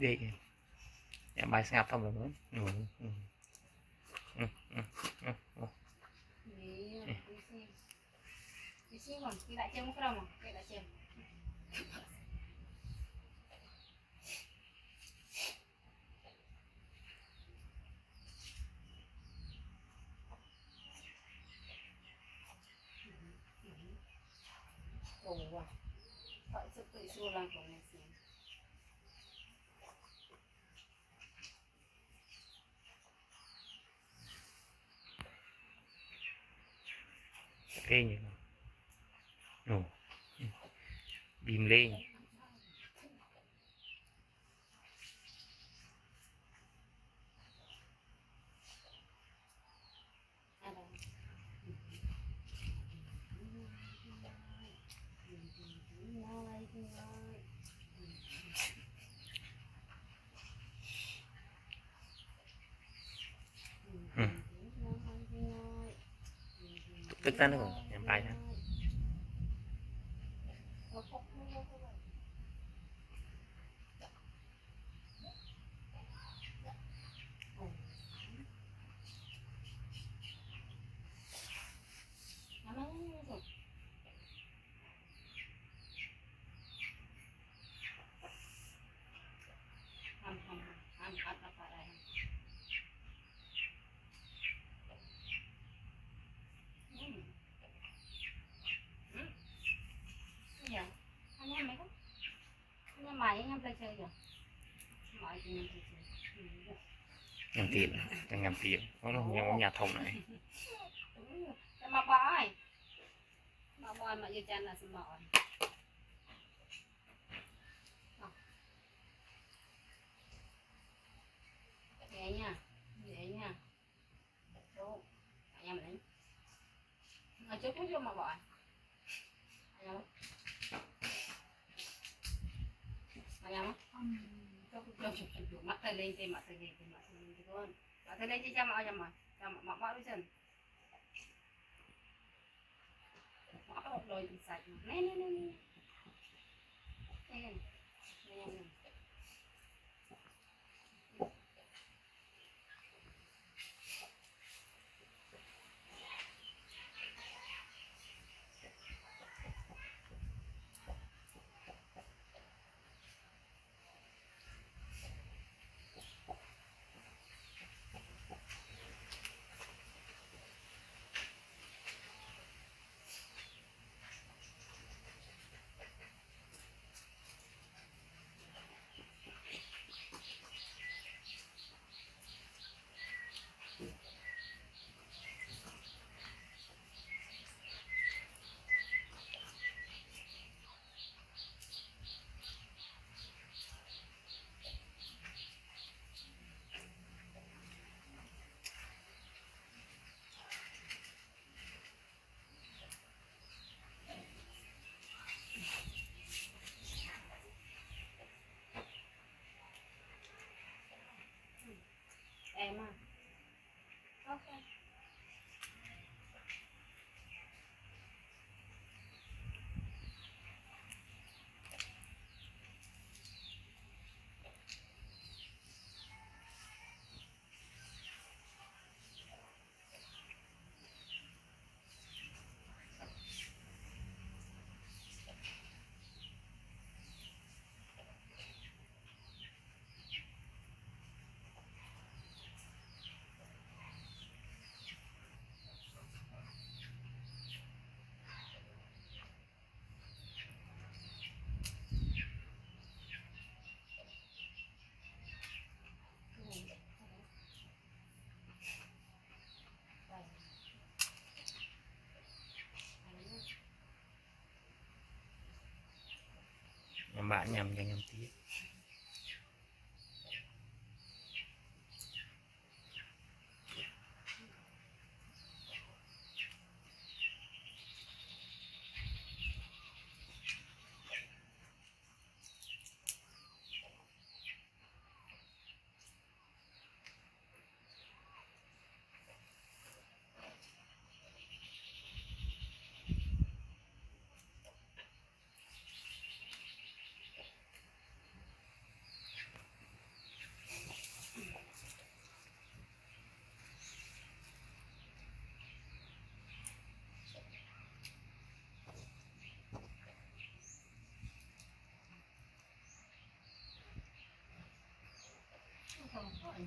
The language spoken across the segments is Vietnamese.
đi em bay ngập không được nữa Tidak cem kerama, tidak cem. Oh, tak seperti sulang komisi. cái gì ồ bìm lên tức ta nữa rồi em bay ha ngầm tiền đang ngầm tiền nó không nhà thùng này mà bòi mà giờ chân là xin bòi dễ nha chú anh em lấy ở chỗ cũng vô mà bòi anh em cho mắt tay lên trên mắt tay lên trên mắt tay lên cho con mắt tay lên cho mà bỏ đôi chân bỏ một đôi sạch nè em à ok em bạn nhầm cho nhầm tí không có gì.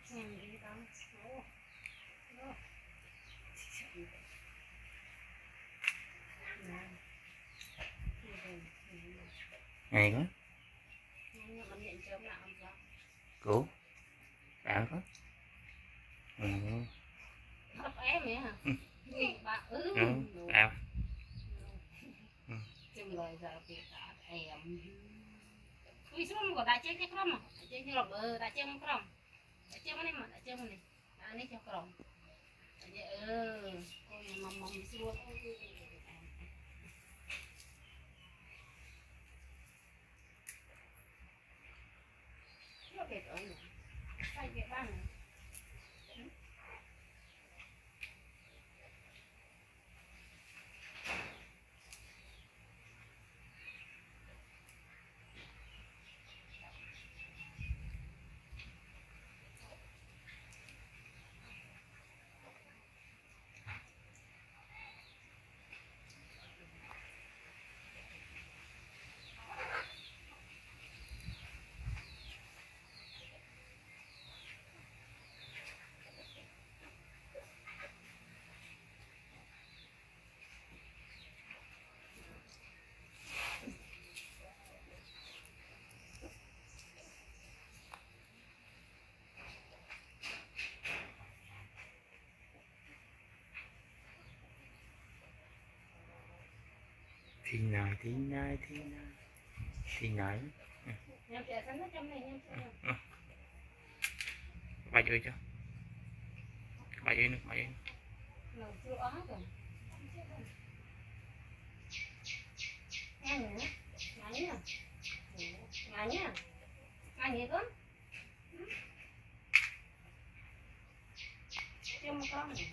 Xem đi tao. Ủa. Ủa. Hay quá. Mình nhận sớm là không sao. Cố. Đã có. Ừ. Bắt em vậy hả? Bà Ao. Chừng lời giờ việc đã em. Ui xuống có đại chơi không mà. Chơi như là đại chơi không. Đại chơi này mà đại chơi này. Anh ấy cho không. Ôi mầm xuống. Nó đẹp ở này. Sai việcบ้าง Thì nãy Nhâm trẻ sẵn nó trong này nhâm trẻ. ba chơi cho ba chơi nữa ba chơi Lần chưa ó rồi. Nghe nữa. Ngã nhá. Ngã nhá. Ngã nhẹ con. Chưa một con này.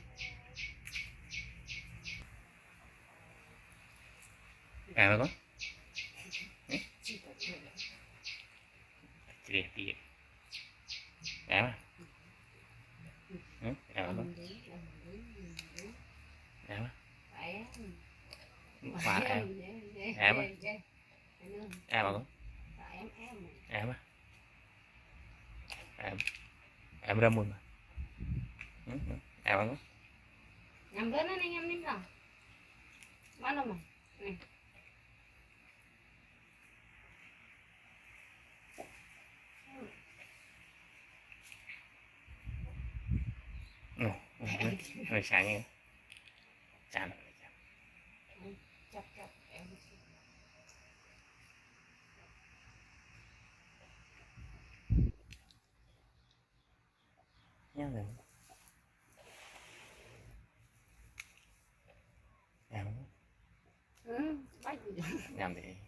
à mà có chị đẹp gì à mà à mà à mà khóa à mà à mà có à mà à mà ra mùi mà à mà có Nhâm đến nó nhâm nín rồi. Bán đâu mà. rồi sáng nghe chán Chặt chặt em. nhá rồi à mà Bách gì. làm gì